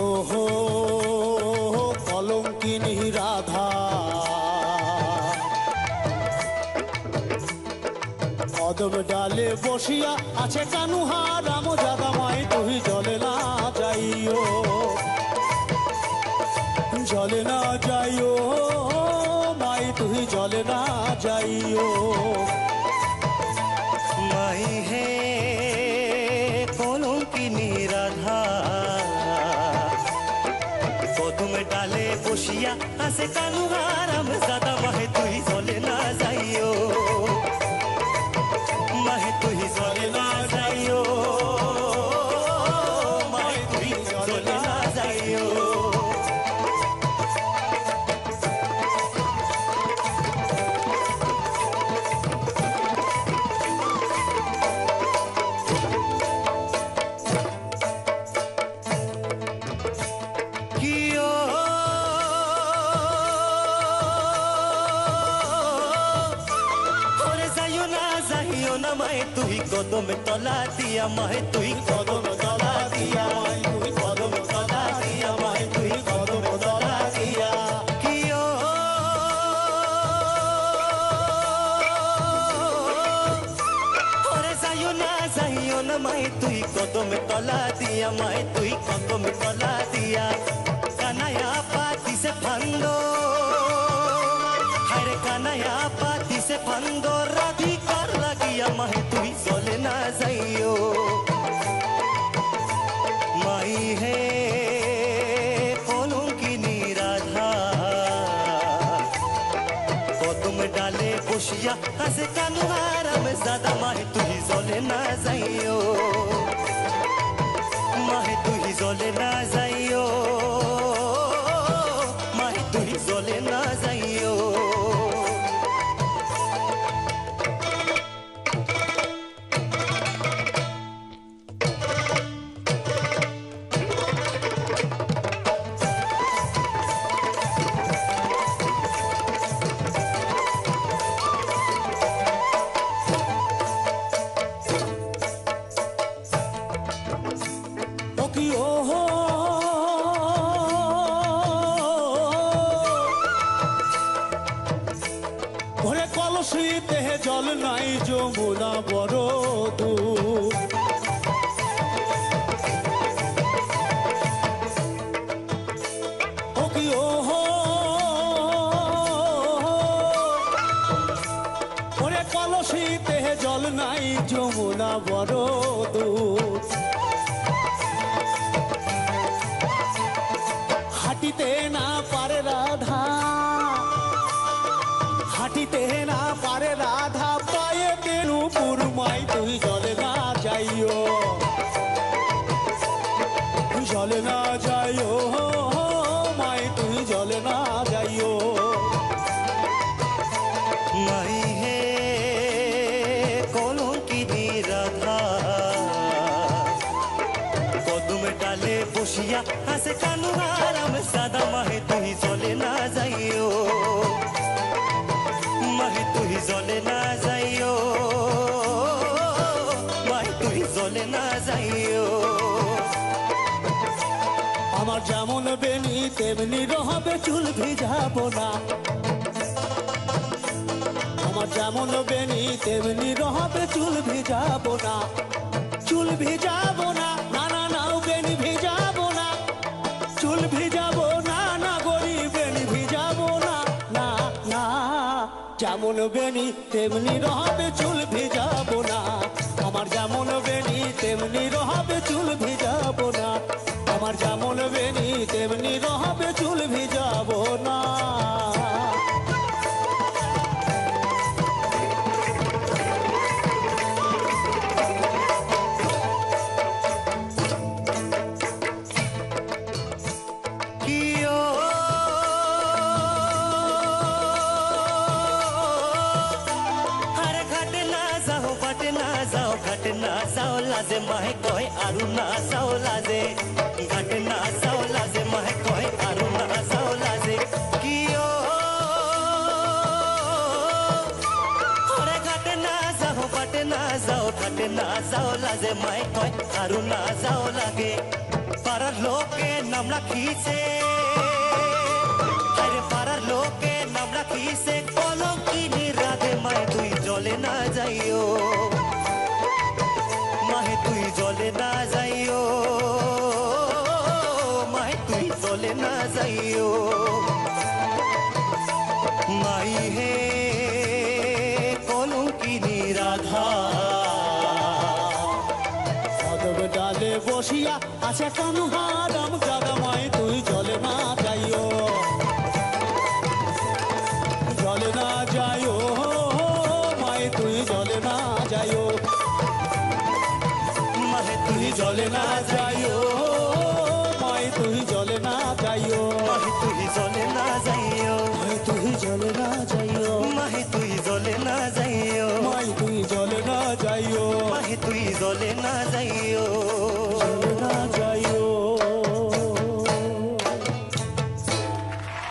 ও হো কলঙ্কিনী রাধা, কদম ডালে বসিয়া আছে কানুহা রাম জাদা মাই তুই জলে না যাইও, জলে না যাইও মাই তুই জলে না যাইও। মাই হে কলঙ্কিনী রাধা, কদম ডালে বসিয়া আছে কানুহা রাম জাদা মাই তুই জলে না যাইও, মাই তুই জলে না যাইও, মাই তুই জলে না যাইও। মাই তুই কদম তলা দিয়া, মাই তুই কদম তলা দিয়া, মাই তুই কদম তলা দিয়া, মাই তুই কদম তলা দিয়া। কিও ওরে যাইও না মাই তুই কদম তলা দিয়া, মাই তুই কদম তলা দিয়া। কানায়া পাতিছে ফান্দো, হায়রে কানায়া পাতিছে ফান্দো, রাধিকার লাগিয়া মাই তুই জলে না যাইও। মাই হে কলঙ্কিনী রাধা, কদম ডালে বসিয়া আছে কানুহা রাম জাদা মাই তুই জলে না যাইও, মাই তুই জলে না যাইও, মাই তুই জলে না যাইও। ওরে কলসিতে জল নাই যমুনা বড় দূর, ও কি ও হো ওরে কলসিতে জল নাই যমুনা বড় দূর। হাঁটিতে না পারে রাধা, হাঁটিতে না পারে রাধা, পায়ে তেনুপুর মাই তুই জলে না যাইও, জলে না যাইও মাই তুই জলে না যাইও। মাই হে কলঙ্কিনী রাধা, কদম ডালে বসিয়া আছে কানুহা রাম জাদা মাই তুই জলে না যাইও, মাই তুই জলে না যাইও, মাই তুই জলে না যাইও। আমার যেমন বেনি তেমনি রহবে চুল ভিজাবো না, আমার যেমন বেনি তেমনি রহবে চুল ভিজাবো না, চুল ভিজাবো না, না না নাও বেনি ভিজাবো না, চুল ভিজাবো না, না গরিব বেনি ভিজাবো না, না না যেমন বেনি তেমনি রহবে চুল ভিজাবো না, আমার যেমন বেনি তেমনি রহবে চুল ভিজাবো না, আমার যেমন বেনি তেমনি রহবে চুল ভিজাবো না। लाजे माहे कोई आरु ना साओ लाजे घट ना साओ लाजे माहे कोई आरु ना साओ लाजे कियो ओरे घट ना जाओ बट ना जाओ लाजे माहे कोई आरु ना साओ लागे पर लोके নাম রাখিছে আরে পাড়ার লোকে নাম রাখিছে কলঙ্কিনী রাধে মায়ে তুই জলে না যাইও মাহে তুই জলে না যাইও মাহে তুই জলে না যাইও মাই হে কলঙ্কিনী রাধা কদম ডালে বসিয়া আছে কানুহারাম দাদা মাই তুই জলে না যাইও জলে না যাইও মাই তুই জলে না যাইও মাহে তুই জলে না যাইও মাই তুই জলে না যাইও মাহে তুই জলে না যাইও মাই তুই জলে না যাইও মাহে তুই জলে না যাইও মাই তুই জলে না যাইও মাহে তুই জলে না যাইও